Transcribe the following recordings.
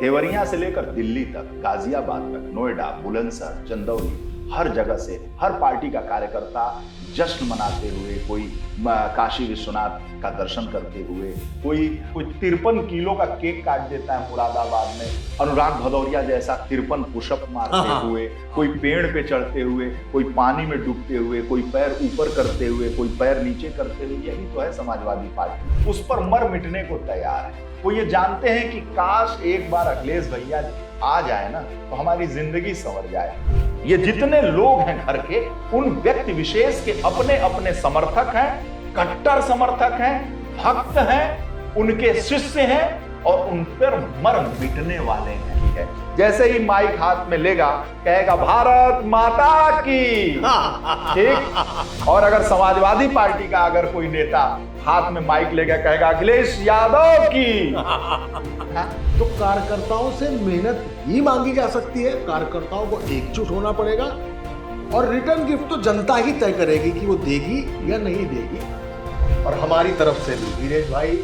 देवरिया से लेकर दिल्ली तक, गाजियाबाद तक, नोएडा, बुलंदशहर, चंदौली, हर जगह से हर पार्टी का कार्यकर्ता जश्न मनाते हुए, कोई काशी विश्वनाथ का दर्शन करते हुए, कोई 53 किलो का केक काट देता है मुरादाबाद में, अनुराग भदौरिया जैसा 53 पुशअप मारते हुए, कोई पेड़ पे चढ़ते हुए, कोई पानी में डूबते हुए, कोई पैर ऊपर करते हुए, कोई पैर नीचे करते हुए। यही तो है समाजवादी पार्टी। उस पर मर मिटने को तैयार है। वो ये जानते हैं कि काश एक बार अखिलेश भैया आ जाए ना तो हमारी जिंदगी संवर जाए। ये जितने लोग हैं घर के, उन व्यक्ति विशेष के अपने अपने समर्थक हैं, कट्टर समर्थक हैं, भक्त हैं, उनके शिष्य हैं और उन पर मर मिटने वाले हैं। जैसे ही माइक हाथ में लेगा कहेगा भारत माता की, ठीक। और अगर समाजवादी पार्टी का अगर कोई नेता हाथ में माइक लेगा कहेगा अखिलेश यादव की। तो कार्यकर्ताओं से मेहनत ही मांगी जा सकती है, कार्यकर्ताओं को एकजुट होना पड़ेगा और रिटर्न गिफ्ट तो जनता ही तय करेगी कि वो देगी या नहीं देगी। और हमारी तरफ से भी वीरेश भाई,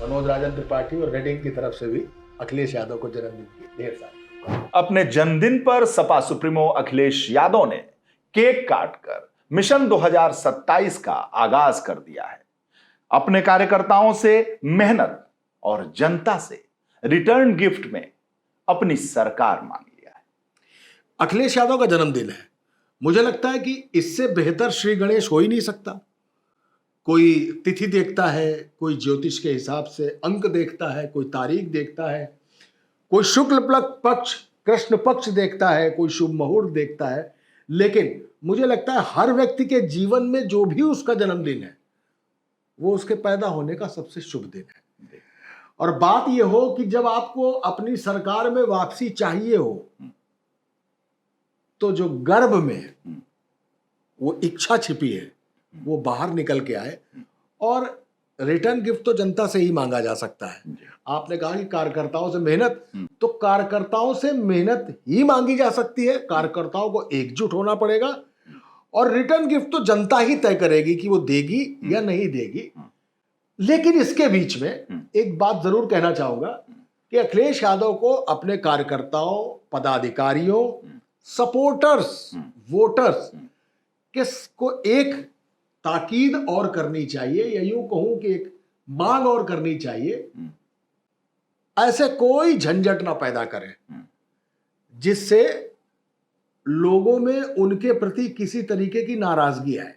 मनोज राजन त्रिपाठी और रेडिंग की तरफ से भी अखिलेश यादव को जन्मदिन की ढेर सारी। अपने जन्मदिन पर सपा सुप्रीमो अखिलेश यादव ने केक काटकर मिशन 2027 का आगाज कर दिया है। अपने कार्यकर्ताओं से मेहनत और जनता से रिटर्न गिफ्ट में अपनी सरकार मांग लिया है। अखिलेश यादव का जन्मदिन है, मुझे लगता है कि इससे बेहतर श्री गणेश हो ही नहीं सकता। कोई तिथि देखता है, कोई ज्योतिष के हिसाब से अंक देखता है, कोई तारीख देखता है, कोई शुक्ल पक्ष कृष्ण पक्ष देखता है, कोई शुभ मुहूर्त देखता है। लेकिन मुझे लगता है हर व्यक्ति के जीवन में जो भी उसका जन्मदिन है वो उसके पैदा होने का सबसे शुभ दिन है। और बात यह हो कि जब आपको अपनी सरकार में वापसी चाहिए हो तो जो गर्भ में वो इच्छा छिपी है वो बाहर निकल के आए। और रिटर्न गिफ्ट तो जनता से ही मांगा जा सकता है। आपने कहा कि कार्यकर्ताओं से मेहनत, तो कार्यकर्ताओं से मेहनत ही मांगी जा सकती है, कार्यकर्ताओं को एकजुट होना पड़ेगा और रिटर्न गिफ्ट तो जनता ही तय करेगी कि वो देगी या नहीं देगी। लेकिन इसके बीच में एक बात जरूर कहना चाहूंगा कि अखिलेश यादव को अपने कार्यकर्ताओं, पदाधिकारियों, सपोर्टर्स, वोटर्स को एक ताकीद और करनी चाहिए, या यूं कहूं कि एक मांग और करनी चाहिए। ऐसे कोई झंझट ना पैदा करें जिससे लोगों में उनके प्रति किसी तरीके की नाराजगी आए।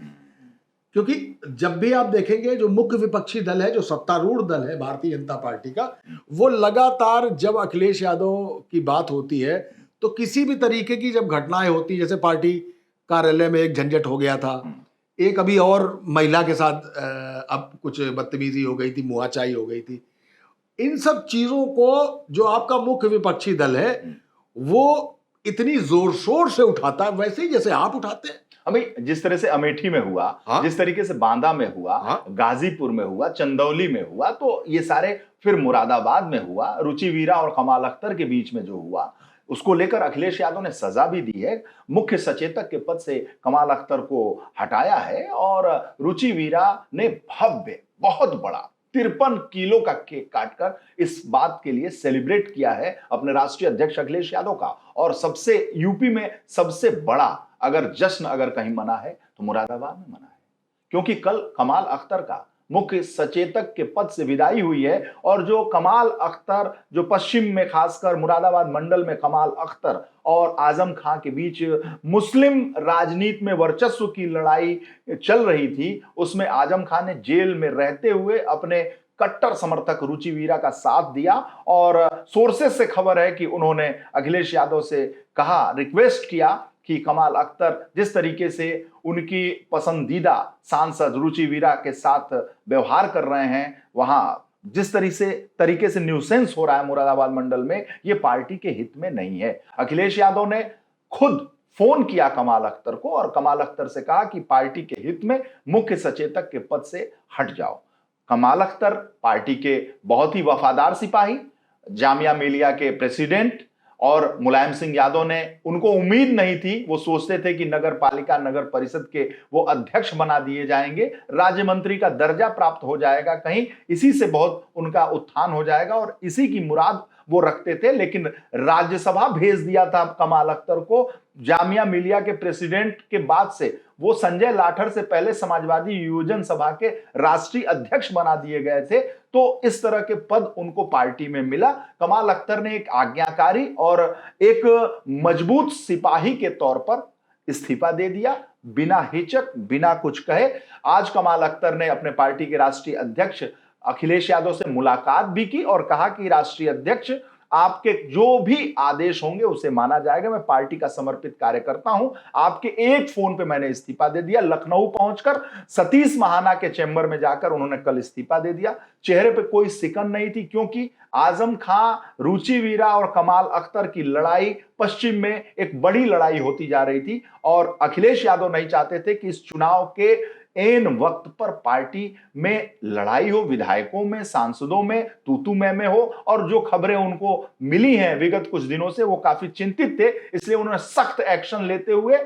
क्योंकि जब भी आप देखेंगे जो मुख्य विपक्षी दल है, जो सत्तारूढ़ दल है भारतीय जनता पार्टी का, वो लगातार जब अखिलेश यादव की बात होती है तो किसी भी तरीके की जब घटनाएं होती, जैसे पार्टी कार्यालय में एक झंझट हो गया था, एक अभी और महिला के साथ अब कुछ बदतमीजी हो गई थी, मुआचाई हो गई थी, इन सब चीजों को जो आपका मुख्य विपक्षी दल है वो इतनी जोर शोर से उठाता है, वैसे ही जैसे आप उठाते हैं। अभी जिस तरह से अमेठी में हुआ, जिस तरीके से बांदा में हुआ, गाजीपुर में हुआ, चंदौली में हुआ, तो ये सारे, फिर मुरादाबाद में हुआ, रुचि वीरा और कमाल अख्तर के बीच में जो हुआ, उसको लेकर अखिलेश यादव ने सजा भी दी है। मुख्य सचेतक के पद से कमाल अख्तर को हटाया है और रुचि वीरा ने भव्य, बहुत बड़ा 53 किलो का केक काटकर इस बात के लिए सेलिब्रेट किया है अपने राष्ट्रीय अध्यक्ष अखिलेश यादव का। और सबसे, यूपी में सबसे बड़ा अगर जश्न अगर कहीं मना है तो मुरादाबाद में मना है, क्योंकि कल कमाल अख्तर का मुख्य सचेतक के पद से विदाई हुई है। और जो कमाल अख्तर, जो पश्चिम में खासकर मुरादाबाद मंडल में कमाल अख्तर और आजम खां के बीच मुस्लिम राजनीति में वर्चस्व की लड़ाई चल रही थी, उसमें आजम खां ने जेल में रहते हुए अपने कट्टर समर्थक रुचि वीरा का साथ दिया। और सोर्सेस से खबर है कि उन्होंने अखिलेश यादव से कहा, रिक्वेस्ट किया कि कमाल अख्तर जिस तरीके से उनकी पसंदीदा सांसद रुचि वीरा के साथ व्यवहार कर रहे हैं, वहां जिस तरीके से न्यूसेंस हो रहा है मुरादाबाद मंडल में, ये पार्टी के हित में नहीं है। अखिलेश यादव ने खुद फोन किया कमाल अख्तर को और कमाल अख्तर से कहा कि पार्टी के हित में मुख्य सचेतक के पद से हट जाओ। कमाल अख्तर पार्टी के बहुत ही वफादार सिपाही, जामिया मिलिया के प्रेसिडेंट, और मुलायम सिंह यादव ने, उनको उम्मीद नहीं थी, वो सोचते थे कि नगर पालिका, नगर परिषद के वो अध्यक्ष बना दिए जाएंगे, राज्य मंत्री का दर्जा प्राप्त हो जाएगा, कहीं इसी से बहुत उनका उत्थान हो जाएगा और इसी की मुराद वो रखते थे, लेकिन राज्यसभा भेज दिया था कमाल अख्तर को। जामिया मिलिया के प्रेसिडेंट के बाद से वो संजय लाठर से पहले समाजवादी योजन सभा के राष्ट्रीय अध्यक्ष बना दिए गए थे। तो इस तरह के पद उनको पार्टी में मिला। कमाल अख्तर ने एक आज्ञाकारी और एक मजबूत सिपाही के तौर पर इस्तीफा दे दिया, बिना हिचक, बिना कुछ कहे। आज कमाल अख्तर ने अपने पार्टी के राष्ट्रीय अध्यक्ष अखिलेश यादव से मुलाकात भी की और कहा कि राष्ट्रीय अध्यक्ष, आपके जो भी आदेश होंगे उसे माना जाएगा। मैं पार्टी का समर्पित कार्यकर्ता हूं। आपके एक फोन पे मैंने इस्तीफा दे दिया। लखनऊ पहुंचकर सतीश महाना के चैम्बर में जाकर उन्होंने कल इस्तीफा दे दिया। चेहरे पे कोई सिकन नहीं थी, क्योंकि आजम खां, रुचि वीरा और कमाल अख्तर की लड़ाई पश्चिम में एक बड़ी लड़ाई होती जा रही थी और अखिलेश यादव नहीं चाहते थे कि इस चुनाव के एन वक्त पर पार्टी में लड़ाई हो, विधायकों में, सांसदों में, तूतू में हो। और जो खबरें उनको मिली हैं विगत कुछ दिनों से, वो काफी चिंतित थे। इसलिए उन्होंने सख्त एक्शन लेते हुए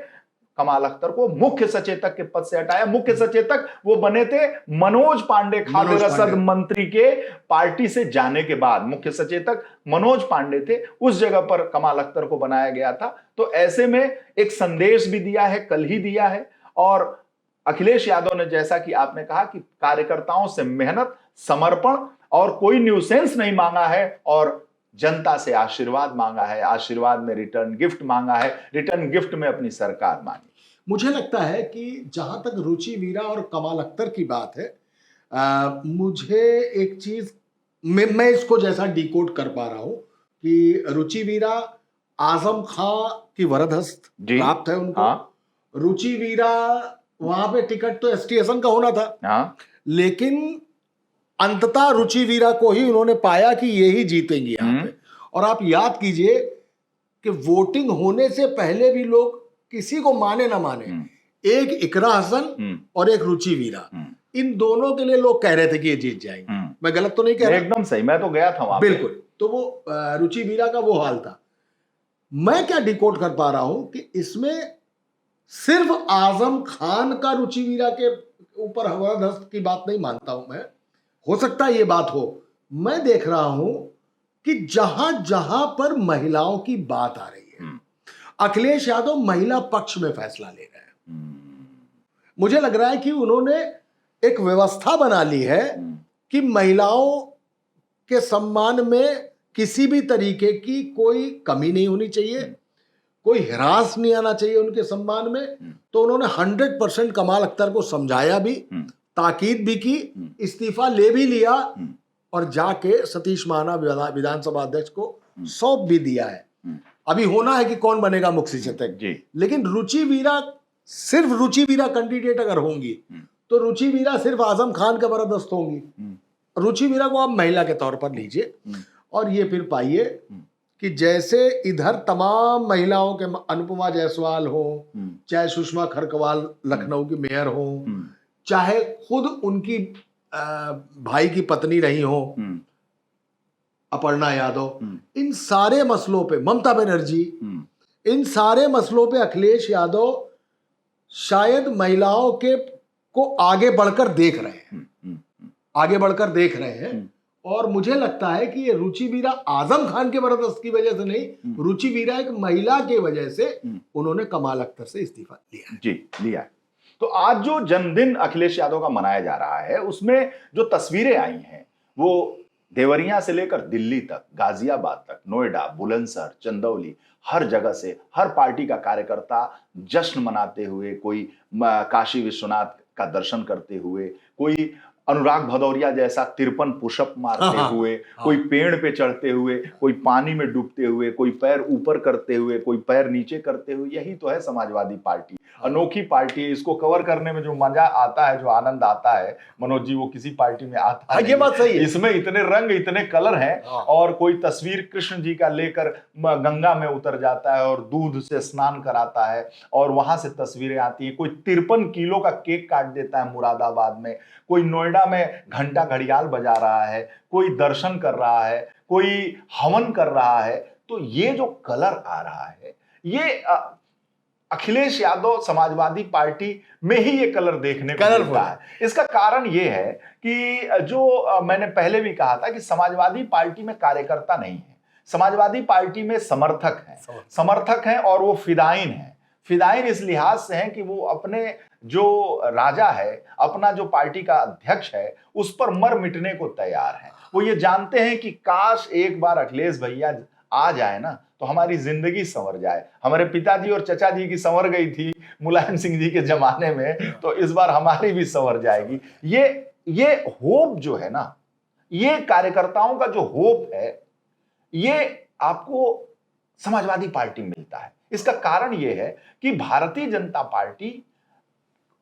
कमाल अख्तर को मुख्य सचेतक के पद से हटाया। मुख्य सचेतक वो बने थे मनोज पांडे, खाद्य रसद मंत्री के पार्टी से जाने के बाद मुख्य सचेतक मनोज पांडे थे। उस जगह पर कमाल अख्तर को बनाया गया था। तो ऐसे में एक संदेश भी दिया है, कल ही दिया है। और अखिलेश यादव ने, जैसा कि आपने कहा, कि कार्यकर्ताओं से मेहनत, समर्पण और कोई न्यूसेंस नहीं मांगा है और जनता से आशीर्वाद मांगा है। आशीर्वाद में रिटर्न गिफ्ट मांगा है, रिटर्न गिफ्ट में अपनी सरकार मांगी। मुझे लगता है कि जहां तक रुचि वीरा और कमाल अख्तर की बात है, मुझे एक चीज मैं इसको जैसा डिकोड कर पा रहा हूं कि रुचि वीरा आजम खां की वरदहस्त प्राप्त है उनको। हाँ। रुचि वीरा, वहां पे टिकट तो एसटी हसन का होना था। हाँ। लेकिन अंततः रुचि वीरा को ही उन्होंने पाया कि ये ही जीतेंगी यहाँ पे। और आप याद कीजिए कि वोटिंग होने से पहले भी लोग किसी को माने ना माने, एक इकरा हसन और एक रुचि वीरा, इन दोनों के लिए लोग कह रहे थे कि ये जीत जाएंगे। मैं गलत तो नहीं कह रहा? एकदम सही, मैं तो गया था वहां। बिल्कुल। तो वो रुचि वीरा का वो हाल था। मैं क्या डिकोड कर पा रहा हूं कि इसमें सिर्फ आजम खान का रुचि वीरा के ऊपर हवादस्त की बात नहीं मानता हूं मैं। हो सकता है ये बात हो। मैं देख रहा हूं कि जहां जहां पर महिलाओं की बात आ रही है, अखिलेश यादव महिला पक्ष में फैसला ले रहे हैं। मुझे लग रहा है कि उन्होंने एक व्यवस्था बना ली है कि महिलाओं के सम्मान में किसी भी तरीके की कोई कमी नहीं होनी चाहिए, कोई हिरास नहीं आना चाहिए उनके सम्मान में। तो उन्होंने 100% कमाल अख्तर को समझाया भी, ताकीद भी की, इस्तीफा ले भी लिया और जाके सतीश महाना विधानसभा अध्यक्ष को सौंप भी दिया है। अभी होना है कि कौन बनेगा मुख्य सचेतक। लेकिन रुचि वीरा, सिर्फ रुचि वीरा कैंडिडेट अगर होंगी तो रुचि वीरा सिर्फ आजम खान के बरदस्त होंगी। रुचि वीरा को आप महिला के तौर पर लीजिए और ये फिर पाइए कि जैसे इधर तमाम महिलाओं के, अनुपमा जायसवाल हो, चाहे सुषमा खरकवाल लखनऊ की मेयर हो, चाहे खुद उनकी भाई की पत्नी रही हो अपर्णा यादव, इन सारे मसलों पे, ममता बनर्जी, इन सारे मसलों पे अखिलेश यादव शायद महिलाओं के को आगे बढ़कर देख रहे हैं, आगे बढ़कर देख रहे हैं। और मुझे लगता है कि ये रुचि वीरा आजम खान के बरदस्त की वजह से नहीं, रुचि वीरा एक महिला की वजह से उन्होंने कमाल अख्तर से इस्तीफा लिया। जी, लिया है। तो आज जो जन्मदिन अखिलेश यादव का मनाया जा रहा है, उसमें जो तस्वीरें आई हैं वो देवरिया से लेकर दिल्ली तक, गाजियाबाद तक, नोएडा, बुलंदशहर, चंदौली, हर जगह से हर पार्टी का कार्यकर्ता जश्न मनाते हुए, कोई काशी विश्वनाथ का दर्शन करते हुए, कोई अनुराग भदौरिया जैसा 53 पुशअप मारते हुए, कोई पेड़ पे चढ़ते हुए, कोई पानी में डूबते हुए, कोई पैर ऊपर करते हुए, कोई पैर नीचे करते हुए। यही तो है समाजवादी पार्टी, अनोखी पार्टी। इसको कवर करने में जो मजा आता है, जो आनंद आता है मनोज जी, वो किसी पार्टी में आता है। ये बात सही है। इसमें इतने रंग, इतने कलर हैं। और कोई तस्वीर कृष्ण जी का लेकर गंगा में उतर जाता है और दूध से स्नान कराता है और वहां से तस्वीरें आती हैं। कोई 53 किलो का केक काट देता है मुरादाबाद में, कोई नोएडा में घंटा घड़ियाल बजा रहा है, कोई दर्शन कर रहा है, कोई हवन कर रहा है। तो ये जो कलर आ रहा है, ये अखिलेश यादव समाजवादी पार्टी में ही ये कलर देखने को मिलता है। इसका कारण ये है कि जो मैंने पहले भी कहा था कि समाजवादी पार्टी में कार्यकर्ता नहीं है, समाजवादी पार्टी में समर्थक हैं और वो फिदायीन हैं। फिदायीन इस लिहाज से हैं कि वो अपने जो राजा है, अपना जो पार्टी का अध्यक्ष है, उस पर मर मिटने को तैयार हैं। वो ये जानते हैं कि काश एक बार अखिलेश भैया आ जाए ना तो हमारी जिंदगी संवर जाए। हमारे पिताजी और चचा जी की संवर गई थी मुलायम सिंह जी के जमाने में, तो इस बार हमारी भी संवर जाएगी। ये होप जो है ना, ये कार्यकर्ताओं का जो होप है, ये आपको समाजवादी पार्टी में मिलता है। इसका कारण यह है कि भारतीय जनता पार्टी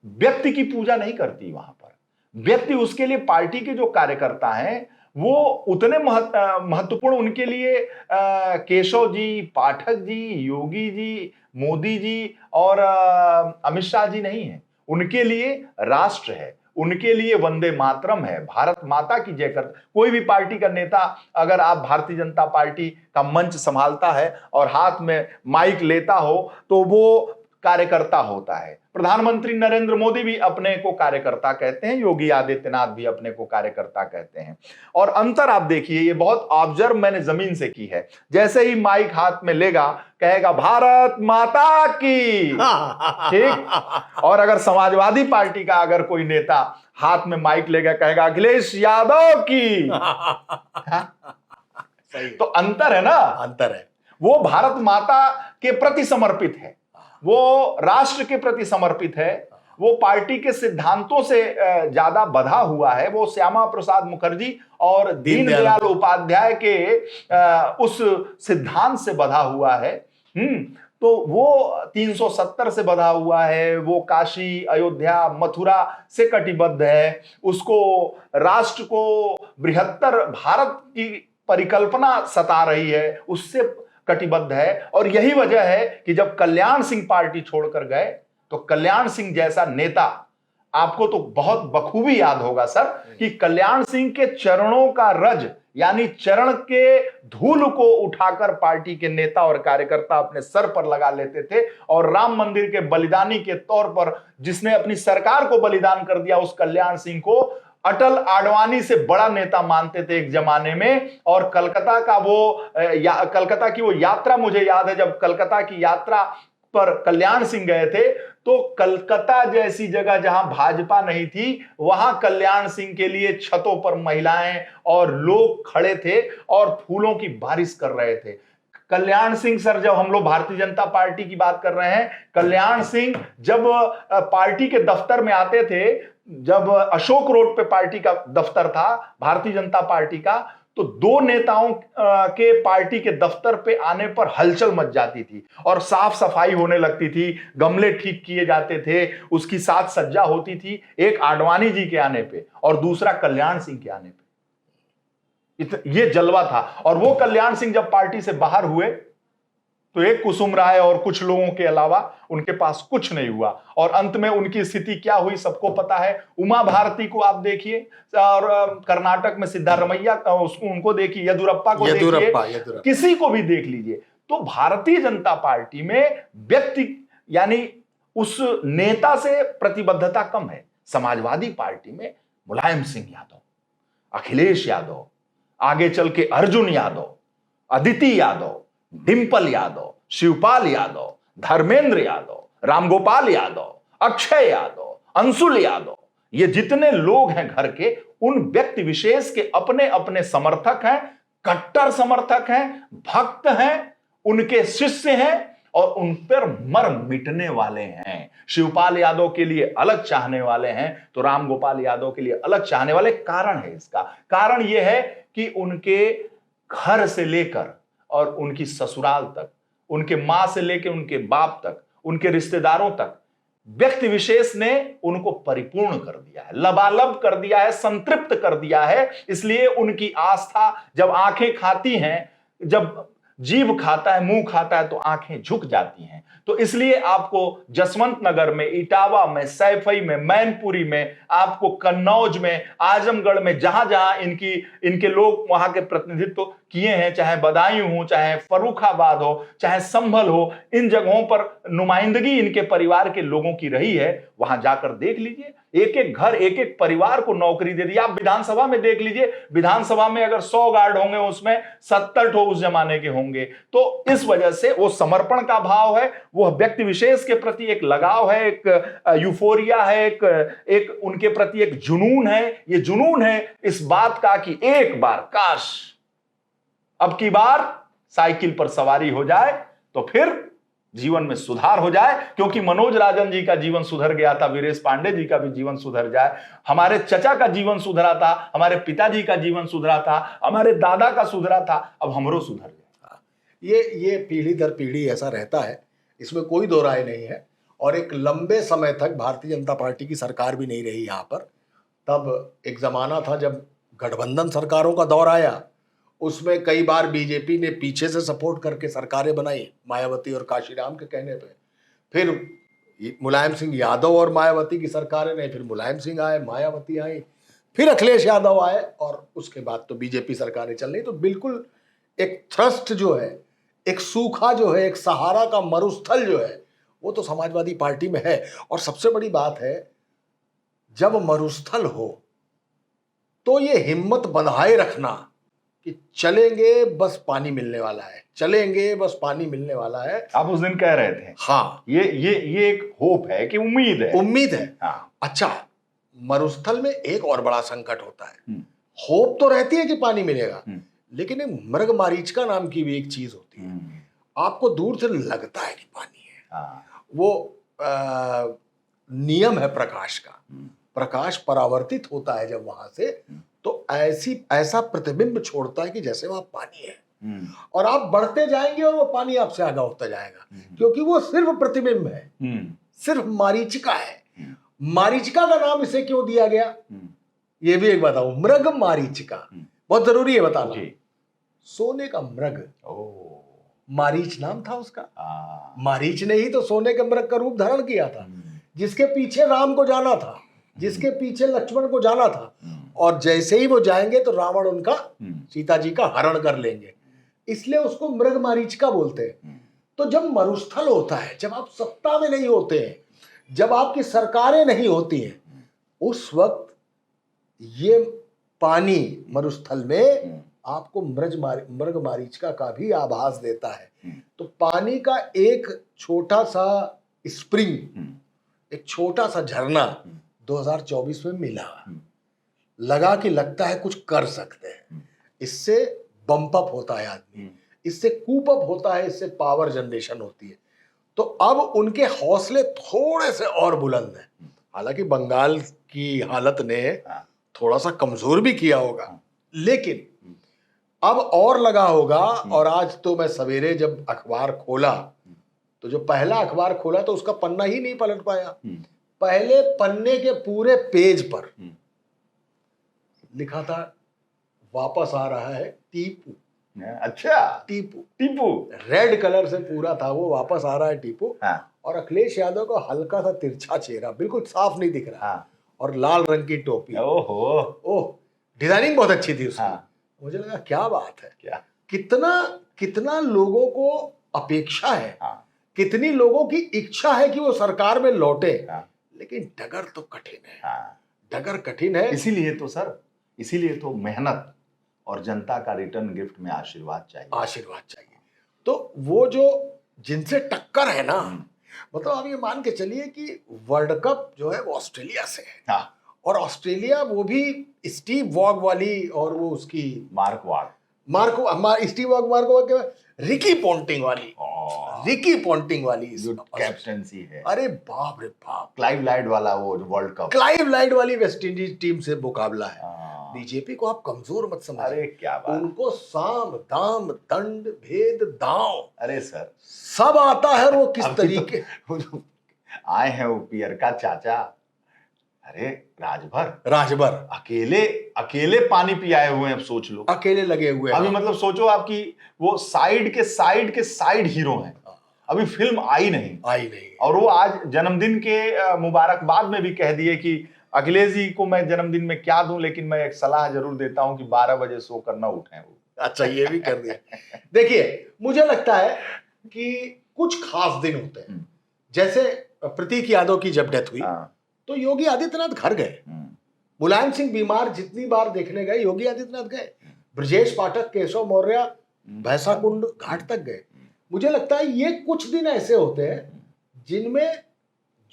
व्यक्ति की पूजा नहीं करती। वहां पर व्यक्ति, उसके लिए पार्टी के जो कार्यकर्ता हैं वो उतने महत्वपूर्ण उनके लिए केशव जी, पाठक जी, योगी जी, मोदी जी और अमित शाह जी नहीं है। उनके लिए राष्ट्र है, उनके लिए वंदे मातरम है, भारत माता की जय कर। कोई भी पार्टी का नेता अगर आप भारतीय जनता पार्टी का मंच संभालता है और हाथ में माइक लेता हो तो वो कार्यकर्ता होता है। प्रधानमंत्री नरेंद्र मोदी भी अपने को कार्यकर्ता कहते हैं, योगी आदित्यनाथ भी अपने को कार्यकर्ता कहते हैं। और अंतर आप देखिए, ये बहुत ऑब्जर्व मैंने जमीन से की है। जैसे ही माइक हाथ में लेगा कहेगा भारत माता की, ठीक। और अगर समाजवादी पार्टी का अगर कोई नेता हाथ में माइक लेगा कहेगा अखिलेश यादव की। तो अंतर है ना, अंतर है। वो भारत माता के प्रति समर्पित है, वो राष्ट्र के प्रति समर्पित है, वो पार्टी के सिद्धांतों से ज्यादा बधा हुआ है। वो श्यामा प्रसाद मुखर्जी और दीनदयाल उपाध्याय के उस सिद्धांत से बधा हुआ है। तो वो 370 से बधा हुआ है, वो काशी, अयोध्या, मथुरा से कटिबद्ध है, उसको राष्ट्र को बृहत्तर भारत की परिकल्पना सता रही है, उससे कटिबद्ध है। और यही वजह है कि जब कल्याण सिंह पार्टी छोड़कर गए तो कल्याण सिंह जैसा नेता, आपको तो बहुत बखूबी याद होगा सर कि कल्याण सिंह के चरणों का रज, यानी चरण के धूल को उठाकर पार्टी के नेता और कार्यकर्ता अपने सर पर लगा लेते थे। और राम मंदिर के बलिदानी के तौर पर जिसने अपनी सरकार को बलिदान कर दिया, उस कल्याण सिंह को अटल आडवाणी से बड़ा नेता मानते थे एक जमाने में। और कलकत्ता का कलकत्ता की वो यात्रा मुझे याद है, जब कलकत्ता की यात्रा पर कल्याण सिंह गए थे तो कलकत्ता जैसी जगह जहां भाजपा नहीं थी, वहां कल्याण सिंह के लिए छतों पर महिलाएं और लोग खड़े थे और फूलों की बारिश कर रहे थे। कल्याण सिंह सर, जब हम लोग भारतीय जनता पार्टी की बात कर रहे हैं, कल्याण सिंह जब पार्टी के दफ्तर में आते थे, जब अशोक रोड पे पार्टी का दफ्तर था भारतीय जनता पार्टी का, तो दो नेताओं के पार्टी के दफ्तर पे आने पर हलचल मच जाती थी और साफ सफाई होने लगती थी, गमले ठीक किए जाते थे, उसकी साज सज्जा होती थी। एक आडवाणी जी के आने पे और दूसरा कल्याण सिंह के आने पे ये जलवा था। और वो कल्याण सिंह जब पार्टी से बाहर हुए तो एक कुसुम राय और कुछ लोगों के अलावा उनके पास कुछ नहीं हुआ। और अंत में उनकी स्थिति क्या हुई सबको पता है। उमा भारती को आप देखिए, और कर्नाटक में सिद्धारमैया उनको देखिए, येदुरप्पा को देखिए, किसी को भी देख लीजिए। तो भारतीय जनता पार्टी में व्यक्ति यानी उस नेता से प्रतिबद्धता कम है। समाजवादी पार्टी में मुलायम सिंह यादव, अखिलेश यादव, आगे चल के अर्जुन यादव, अदिति यादव, डिंपल यादव, शिवपाल यादव, धर्मेंद्र यादव, रामगोपाल यादव, अक्षय यादव, अंशुल यादव, ये जितने लोग हैं घर के, उन व्यक्ति विशेष के अपने अपने समर्थक हैं, कट्टर समर्थक हैं, भक्त हैं, उनके शिष्य हैं और उन पर मर मिटने वाले हैं। शिवपाल यादव के लिए अलग चाहने वाले हैं तो रामगोपाल यादव के लिए अलग चाहने वाले। कारण है, इसका कारण यह है कि उनके घर से लेकर और उनकी ससुराल तक, उनके मां से लेकर उनके बाप तक, उनके रिश्तेदारों तक व्यक्ति विशेष ने उनको परिपूर्ण कर दिया है, लबालब कर दिया है, संतृप्त कर दिया है। इसलिए उनकी आस्था, जब आंखें खाती हैं, जब जीभ खाता है, मुंह खाता है, तो आंखें झुक जाती हैं। तो इसलिए आपको जसवंत नगर में, इटावा में, सैफई में, मैनपुरी में, आपको कन्नौज में, आजमगढ़ में, जहां जहां इनके लोग वहां के प्रतिनिधित्व किए हैं, चाहे बदायूं हो, चाहे फर्रुखाबाद हो, चाहे संभल हो, इन जगहों पर नुमाइंदगी इनके परिवार के लोगों की रही है। वहां जाकर देख लीजिए एक एक घर, एक एक परिवार को नौकरी दे दी। आप विधानसभा में देख लीजिए, विधानसभा में अगर 100 गार्ड होंगे उसमें 70 ठो उस जमाने के होंगे। तो इस वजह से वो समर्पण का भाव है, वो व्यक्ति विशेष के प्रति एक लगाव है, एक यूफोरिया है, एक उनके प्रति एक जुनून है। ये जुनून है इस बात का कि एक बार काश अब की बार साइकिल पर सवारी हो जाए तो फिर जीवन में सुधार हो जाए। क्योंकि मनोज राजन जी का जीवन सुधर गया था, वीरेश पांडे जी का भी जीवन सुधर जाए, हमारे चचा का जीवन सुधरा था, हमारे पिताजी का जीवन सुधरा था, हमारे दादा का सुधरा था, अब हमरो सुधर गया। ये पीढ़ी दर पीढ़ी ऐसा रहता है, इसमें कोई दो राय नहीं है। और एक लंबे समय तक भारतीय जनता पार्टी की सरकार भी नहीं रही यहाँ पर। तब एक जमाना था जब गठबंधन सरकारों का दौर आया, उसमें कई बार बीजेपी ने पीछे से सपोर्ट करके सरकारें बनाई, मायावती और काशीराम के कहने पे। फिर मुलायम सिंह यादव और मायावती की सरकारें नहीं, फिर मुलायम सिंह आए, मायावती आई, फिर अखिलेश यादव आए, और उसके बाद तो बीजेपी सरकारें चल रही। तो बिल्कुल एक थ्रस्ट जो है, एक सूखा जो है, एक सहारा का मरुस्थल जो है, वो तो समाजवादी पार्टी में है। और सबसे बड़ी बात है, जब मरुस्थल हो तो ये हिम्मत बंधाए रखना कि चलेंगे बस पानी मिलने वाला है, चलेंगे बस पानी मिलने वाला है। आप उस दिन कह रहे थे। हाँ, ये एक होप है कि उम्मीद है, उम्मीद है। हाँ। अच्छा, मरुस्थल में एक और बड़ा संकट होता है। होप तो रहती है कि पानी मिलेगा, लेकिन एक मृग मरीचिका नाम की भी एक चीज होती है। आपको दूर से लगता है कि पानी है। हाँ। वो नियम है प्रकाश का, प्रकाश परावर्तित होता है जब वहां से, तो ऐसा प्रतिबिंब छोड़ता है कि जैसे वहां पानी है। और आप बढ़ते जाएंगे और वो पानी आपसे आगा होता जाएगा, क्योंकि वो सिर्फ प्रतिबिंब है, सिर्फ मारीचिका है। मारीचिका का नाम इसे क्यों दिया गया, ये भी एक बताओ। मृग मारीचिका बहुत जरूरी है बताना। सोने का मृग, मारीच नाम था उसका। मारीच ने ही तो सोने के मृग का रूप धारण किया था, जिसके पीछे राम को जाना था, जिसके पीछे लक्ष्मण को जाना था। और जैसे ही वो जाएंगे तो रावण उनका, सीता जी का हरण कर लेंगे, इसलिए उसको मृग मारीचिका बोलते हैं। तो जब मरुस्थल होता है, जब आप सत्ता में नहीं होते हैं, जब आपकी सरकारें नहीं होती हैं, उस वक्त ये पानी मरुस्थल में आपको मृग मारीचिका का भी आभास देता है। तो पानी का एक छोटा सा स्प्रिंग, एक छोटा सा झरना 2024 में मिला, लगा कि लगता है कुछ कर सकते हैं। इससे बम्प अप होता है आदमी, इससे कूप अप होता है, इससे पावर जनरेशन होती है। तो अब उनके हौसले थोड़े से और बुलंद हैं। हालांकि बंगाल की हालत ने थोड़ा सा कमजोर भी किया होगा, लेकिन अब और लगा होगा। और आज तो मैं सवेरे जब अखबार खोला, तो जो पहला अखबार खोला तो उसका पन्ना ही नहीं पलट पाया। पहले पन्ने के पूरे पेज पर लिखा था, वापस आ रहा है टीपू। अच्छा, टीपू रेड कलर से पूरा था, वो वापस आ रहा है टीपू। और अखिलेश यादव का हल्का सा तिरछा चेहरा, बिल्कुल साफ नहीं दिख रहा, और लाल रंग की टोपी। ओह, डिजाइनिंग बहुत अच्छी थी उसकी। मुझे लगा क्या बात है, क्या कितना लोगों को अपेक्षा है, कितनी लोगों की इच्छा है कि वो सरकार में लौटे। लेकिन डगर तो कठिन है, डगर कठिन है। इसीलिए तो मेहनत और जनता का रिटर्न गिफ्ट में आशीर्वाद चाहिए। तो वो जो जिनसे टक्कर है ना, मतलब आप ये मान के चलिए कि वर्ल्ड कप जो है वो ऑस्ट्रेलिया से है। और ऑस्ट्रेलिया वो भी स्टीव वॉग वाली, और वो उसकी स्टीव वॉग के रिकी पोंटिंग वाली कैप्टनसी है। अरे बाप रे बाप, क्लाइव लाइड वाला वो वर्ल्ड कप, क्लाइव लाइड वाली वेस्ट इंडीज टीम से मुकाबला है। बीजेपी को आप कमजोर मत समझिए। अरे क्या बात, उनको साम दाम दंड भेद दांव, अरे सर सब आता है। वो किस तरीके आए हैं वो पियर का चाचा, अरे राजभर अकेले पानी पियाए हुए हैं। अब सोच लो, अकेले लगे हुए अभी मतलब सोचो आपकी वो साइड के साइड हीरो हैं। अभी फिल्म आई नहीं। और वो आज जन्मदिन के मुबारकबाद में भी कह दिए कि अखिलेश जी को मैं जन्मदिन में क्या दूं, लेकिन मैं एक सलाह जरूर देता हूं कि 12 बजे सो कर ना उठें वो। अच्छा, ये भी कर दिया। देखिए, मुझे लगता है कि कुछ खास दिन होते हैं, जैसे प्रतीक यादव की जब डेथ हुई तो योगी आदित्यनाथ घर गए। मुलायम सिंह बीमार जितनी बार देखने गए, योगी आदित्यनाथ गए। ब्रजेश पाठक, केशव मौर्य भैंसा कुंड घाट तक गए। मुझे लगता है ये कुछ दिन ऐसे होते हैं जिनमें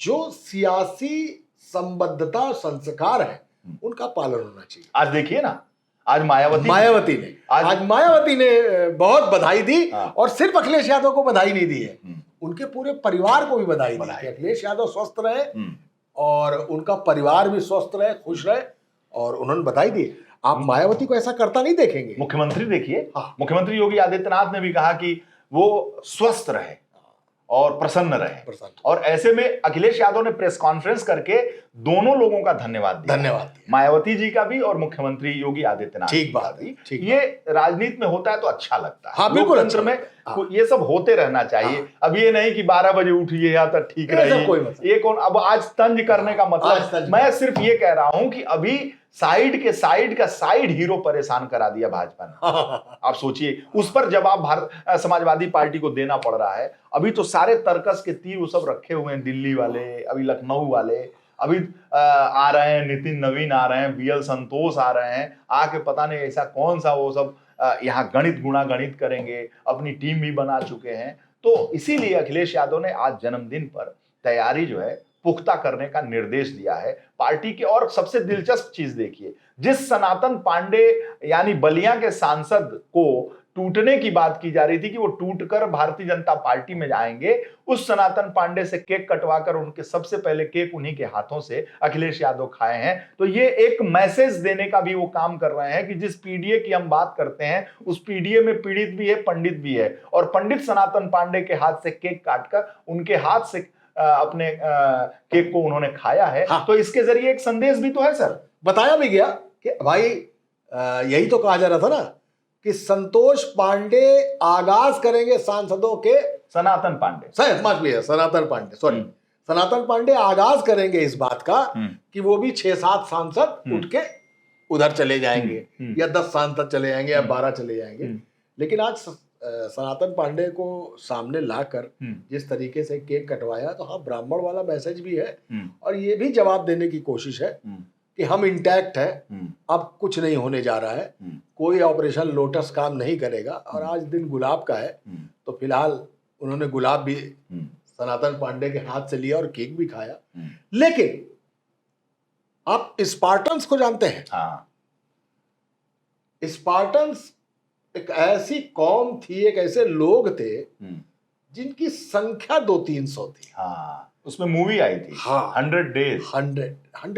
जो सियासी संबद्धता और संस्कार है उनका पालन होना चाहिए। आज देखिए ना, आज मायावती ने बहुत बधाई दी। और सिर्फ अखिलेश यादव को बधाई नहीं दी है, उनके पूरे परिवार को भी बधाई दी कि अखिलेश यादव स्वस्थ रहे और उनका परिवार भी स्वस्थ रहे, खुश रहे, और उन्होंने बधाई दी। आप मायावती को ऐसा करता नहीं देखेंगे। मुख्यमंत्री देखिए, मुख्यमंत्री योगी आदित्यनाथ ने भी कहा कि वो स्वस्थ रहे और प्रसन्न रहे। और ऐसे में अखिलेश यादव ने प्रेस कॉन्फ्रेंस करके दोनों लोगों का धन्यवाद दिया, मायावती जी का भी और मुख्यमंत्री योगी आदित्यनाथ। ठीक बात है। ये राजनीति में होता है तो अच्छा लगता है। हाँ, बिल्कुल लोकतंत्र में ये सब होते रहना चाहिए। अब ये नहीं कि 12 बजे उठिए या तो ठीक रही, ये कौन अब आज तंज करने का मतलब। मैं सिर्फ ये कह रहा हूं कि अभी साइड का साइड हीरो परेशान करा दिया भाजपा ने। आप सोचिए, उस पर जवाब भारत समाजवादी पार्टी को देना पड़ रहा है। अभी तो सारे तर्कस के तीर वो सब रखे हुए हैं, दिल्ली वाले, अभी लखनऊ वाले, अभी आ रहे हैं नितिन नवीन, आ रहे हैं बीएल संतोष, आ रहे हैं, आके पता नहीं ऐसा कौन सा वो सब यहाँ गणित गुणागणित करेंगे, अपनी टीम भी बना चुके हैं। तो इसीलिए अखिलेश यादव ने आज जन्मदिन पर तैयारी जो है पुख्ता करने का निर्देश दिया है पार्टी के। और सबसे दिलचस्प चीज देखिए, जिस सनातन पांडे यानी बलिया के सांसद को टूटने की बात की जा रही थी कि वो टूटकर भारतीय जनता पार्टी में जाएंगे, उस सनातन पांडे से केक कटवाकर उनके सबसे पहले केक उन्हीं के हाथों से अखिलेश यादव खाए हैं। तो ये एक मैसेज देने का भी वो काम कर रहे हैं कि जिस पीडीए की हम बात करते हैं उस पीडीए में पीड़ित भी है, पंडित भी है, और पंडित सनातन पांडे के हाथ से केक काटकर उनके हाथ से अपने केक को उन्होंने खाया है। हाँ। तो इसके जरिए एक संदेश भी तो है सर। बताया भी गया कि भाई यही तो कहा जा रहा था ना कि संतोष पांडे आगाज करेंगे सांसदों के, सनातन पांडे आगाज करेंगे इस बात का कि वो भी 6-7 सांसद उठ के उधर चले जाएंगे, या 10 सांसद चले जाएंगे, या 12 चले जाएंगे। लेकिन आज सनातन पांडे को सामने लाकर जिस तरीके से केक कटवाया, तो हाँ, ब्राह्मण वाला मैसेज भी है और ये भी जवाब देने की कोशिश है कि हम इंटैक्ट है, अब कुछ नहीं होने जा रहा है, कोई ऑपरेशन लोटस काम नहीं करेगा। और आज दिन गुलाब का है, तो फिलहाल उन्होंने गुलाब भी सनातन पांडे के हाथ से लिया और केक भी खाया। लेकिन आप स्पार्टन्स को जानते हैं? हाँ। स्पार्टन्स एक ऐसी कौम थी, एक ऐसे लोग थे जिनकी संख्या 200-300 थी। हाँ, उसमें मूवी आई थी। हाँ, 100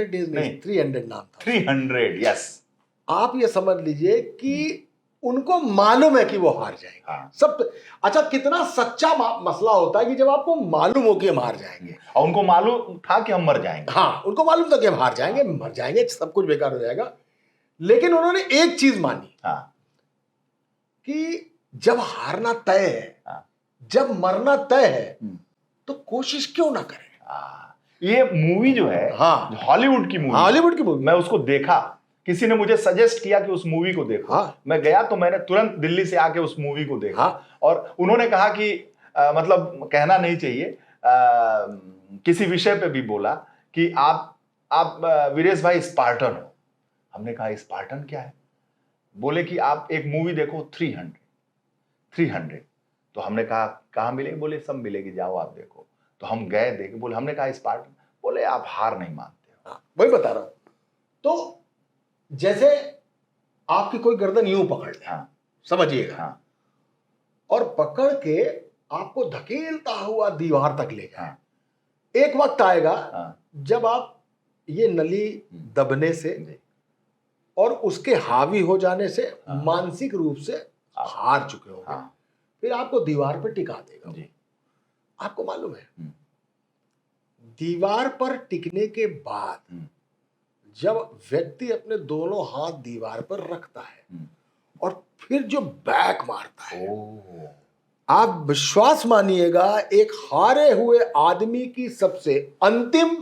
डेज नहीं, 300 नाम था। 300, यस। आप ये समझ लीजिए कि उनको मालूम है कि वो हार जाएंगे। हाँ। सब अच्छा, कितना सच्चा मसला होता है कि जब आपको मालूम हो कि हम हार जाएंगे, और उनको मालूम था कि हम मर जाएंगे। हाँ, उनको मालूम था कि हम हार जाएंगे, मर जाएंगे, सब कुछ बेकार हो जाएगा। लेकिन उन्होंने एक चीज मानी, हाँ, कि जब हारना तय है, जब मरना तय है, तो कोशिश क्यों ना करें। ये मूवी जो है, हाँ, हॉलीवुड की मूवी, मैं उसको देखा, किसी ने मुझे सजेस्ट किया कि उस मूवी को देखो। हाँ। मैं गया तो मैंने तुरंत दिल्ली से आके उस मूवी को देखा। हाँ। और उन्होंने कहा कि मतलब कहना नहीं चाहिए, किसी विषय पे भी बोला कि आप वीरेश भाई स्पार्टन हो। हमने कहा स्पार्टन क्या है? बोले कि आप एक मूवी देखो 300। तो हमने कहा कहाँ मिलेगी? बोले सब मिलेगी, जाओ आप देखो। तो हम गए देखे, बोले, हमने कहा स्पार्टन, बोले आप हार नहीं मानते हो। वही बता रहा हूं। तो जैसे आपकी कोई गर्दन यूं पकड़ ले, हाँ, समझिएगा, हाँ, और पकड़ के आपको धकेलता हुआ दीवार तक ले जाए। हाँ, एक वक्त आएगा, हाँ, जब आप ये नली दबने से और उसके हावी हो जाने से मानसिक रूप से हार चुके होंगे। हाँ, फिर आपको दीवार पर टिका देगा जी। आपको मालूम है, दीवार पर टिकने के बाद जब व्यक्ति अपने दोनों हाथ दीवार पर रखता है और फिर जो बैक मारता है, आप विश्वास मानिएगा, एक हारे हुए आदमी की सबसे अंतिम,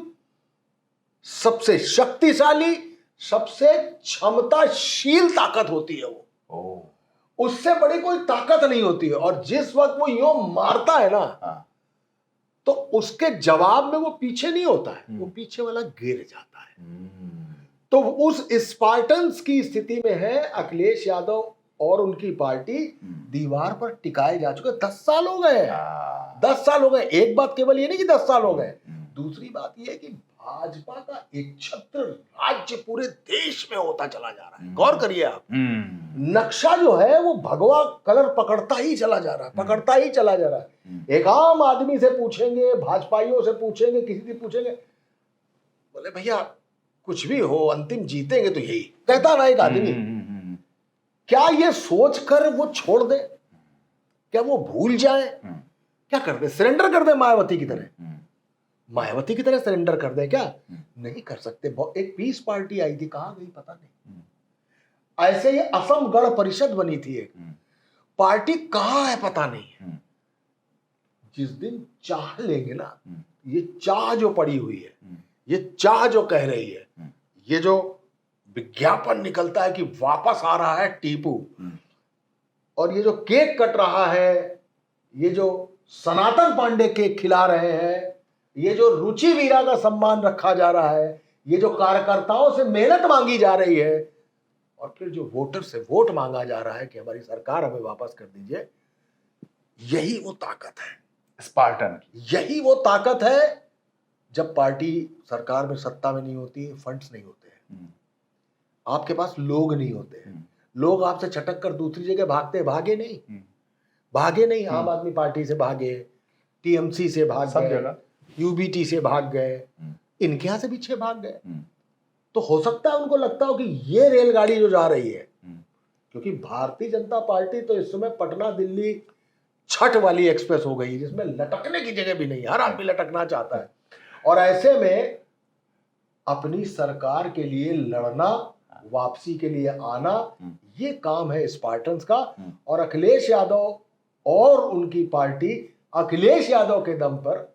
सबसे शक्तिशाली, सबसे क्षमताशील ताकत होती है वो। उससे बड़ी कोई ताकत नहीं होती है। और जिस वक्त वो यूं मारता है ना, तो उसके जवाब में वो पीछे नहीं होता है, वो पीछे वाला गिर जाता है। तो उस स्पार्टन्स की स्थिति में है अखिलेश यादव और उनकी पार्टी। दीवार पर टिकाए जा चुके 10 साल हो गए हैं। 10 साल हो गए। एक बात केवल ये नहीं कि 10 साल हो गए, दूसरी बात ये है कि भाजपा का एक छत्र राज्य पूरे देश में होता चला जा रहा है। गौर करिए आप, नक्शा जो है वो भगवा कलर पकड़ता ही चला जा रहा है, पकड़ता ही चला जा रहा है। एक आम आदमी से पूछेंगे, भाजपाइयों से पूछेंगे, किसी से पूछेंगे, बोले भैया कुछ भी हो अंतिम जीतेंगे तो यही कहता ना एक आदमी। क्या ये सोचकर वो छोड़ दे? क्या वो भूल जाए? क्या कर दे? सरेंडर कर दे मायावती की तरह? मायावती की तरह सरेंडर कर दे क्या? नहीं कर सकते। एक पीस पार्टी आई थी, कहां गई पता नहीं। ऐसे ही असम गण परिषद बनी थी एक पार्टी, कहां है पता नहीं। जिस दिन चाह लेंगे ना, ये चाह जो पड़ी हुई है, ये चाह जो कह रही है, ये जो विज्ञापन निकलता है कि वापस आ रहा है टीपू, और ये जो केक कट रहा है, ये जो सनातन पांडे केक खिला रहे हैं, ये जो रुचि वीरा का सम्मान रखा जा रहा है, ये जो कार्यकर्ताओं से मेहनत मांगी जा रही है, और फिर जो वोटर से वोट मांगा जा रहा है कि हमारी सरकार हमें वापस कर दीजिए, यही वो ताकत है स्पार्टन। यही वो ताकत है। जब पार्टी सरकार में सत्ता में नहीं होती, फंड्स नहीं होते हैं, आपके पास लोग नहीं होते हैं, लोग आपसे छटक कर दूसरी जगह भागते, भागे नहीं। आम आदमी पार्टी से भागे, टीएमसी से भाग सब गए, जगह यूबीटी से भाग गए, इनके यहां से पीछे भाग गए। तो हो सकता है उनको लगता हो कि ये रेलगाड़ी जो जा रही है, क्योंकि भारतीय जनता पार्टी तो इस समय पटना दिल्ली छठ वाली एक्सप्रेस हो गई है, जिसमें लटकने की जगह भी नहीं है, हर आदमी लटकना चाहता है। और ऐसे में अपनी सरकार के लिए लड़ना, वापसी के लिए आना, ये काम है स्पार्टन्स का। और अखिलेश यादव और उनकी पार्टी अखिलेश यादव के दम पर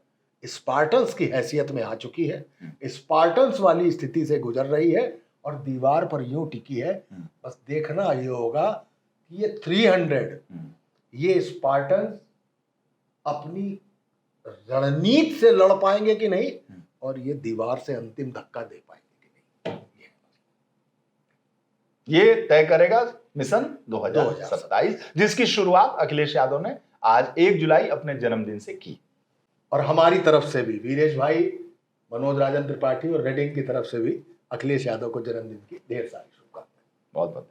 स्पार्टन्स की हैसियत में आ चुकी है, स्पार्टन्स वाली स्थिति से गुजर रही है और दीवार पर यूं टिकी है। बस देखना ये होगा कि ये 300 ये स्पार्टन्स अपनी रणनीति से लड़ पाएंगे कि नहीं, और ये दीवार से अंतिम धक्का दे पाएंगे कि नहीं, ये तय करेगा मिशन 2027, जिसकी शुरुआत अखिलेश यादव ने आज 1 जुलाई अपने जन्मदिन से की। और हमारी तरफ से भी वीरेश भाई, मनोज राजन त्रिपाठी और रेडिंग की तरफ से भी अखिलेश यादव को जन्मदिन की ढेर सारी शुभकामनाएं। बहुत बहुत